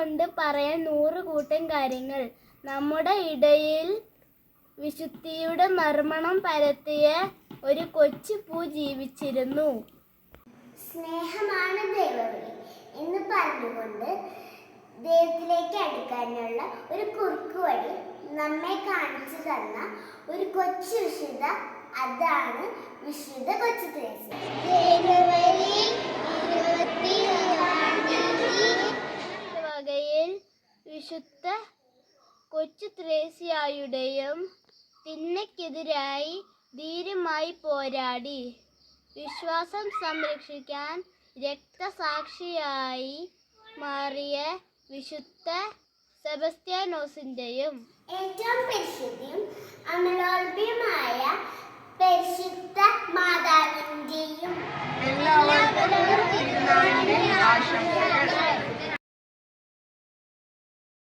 കൊണ്ട് പറയാൻ 100 കൂട്ടം കാര്യങ്ങൾ. നമ്മുടെ ഇടയിൽ വിശുദ്ധിയുടെ നർമ്മണം പരത്തിയ ഒരു കൊച്ചു പൂ ജീവിച്ചിരുന്നു. സ്നേഹമാണ് ദൈവവിളി എന്ന് പറഞ്ഞുകൊണ്ട് ദൈവത്തിലേക്ക് അടുക്കാനുള്ള ഒരു കുറുക്കുവഴി നമ്മെ കാണിച്ചു തന്ന ഒരു കൊച്ചു വിശുദ്ധ, അതാണ് വിശുദ്ധ കൊച്ചു ത്രേസ്യ. വകയിൽ വിശുദ്ധ കൊച്ചു ത്രേസ്യയുടെയും തിന്മയ്ക്കെതിരായി ധീരമായി പോരാടി വിശ്വാസം സംരക്ഷിക്കാൻ രക്തസാക്ഷിയായി മാറിയ വിശുദ്ധ സെബസ്ത്യാനോസിന്റെയും ഏറ്റവും പരിശുദ്ധിയും അമലോത്ഭ്യമായ പരിശുദ്ധ മാതാവിന്റെയും